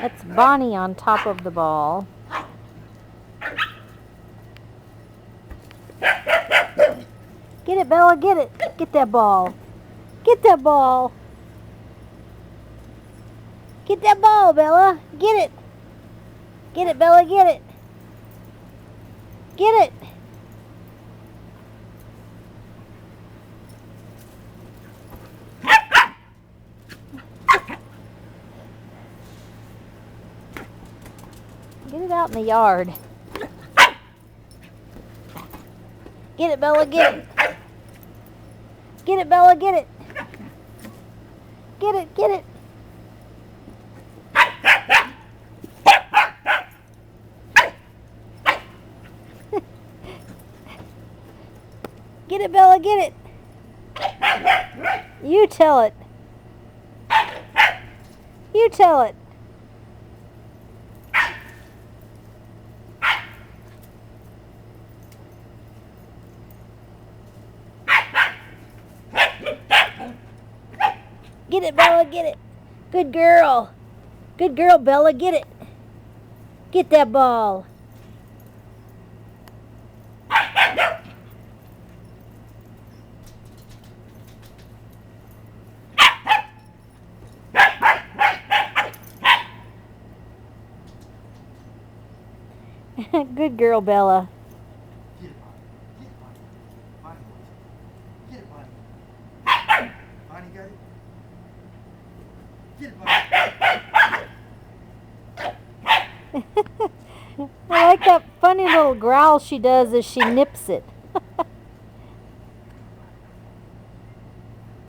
That's Bonnie on top of the ball. Get it, Bella, get it. Get that ball. Get that ball. Get that ball, Bella. Get it. Get it, Bella, get it. Get it. Get it out in the yard. Get it, Bella, get it. Get it, Bella, get it. Get it, get it. Get it, Bella, get it. You tell it. You tell it. Get it, Bella, get it. Good girl. Good girl, Bella, get it. Get that ball. Good girl, Bella. Get it, Bonnie. Get it, Bonnie. Bonnie wants it. Get it, Bonnie. Bonnie got it? Get it, Bonnie. I like that funny little growl she does as she nips it.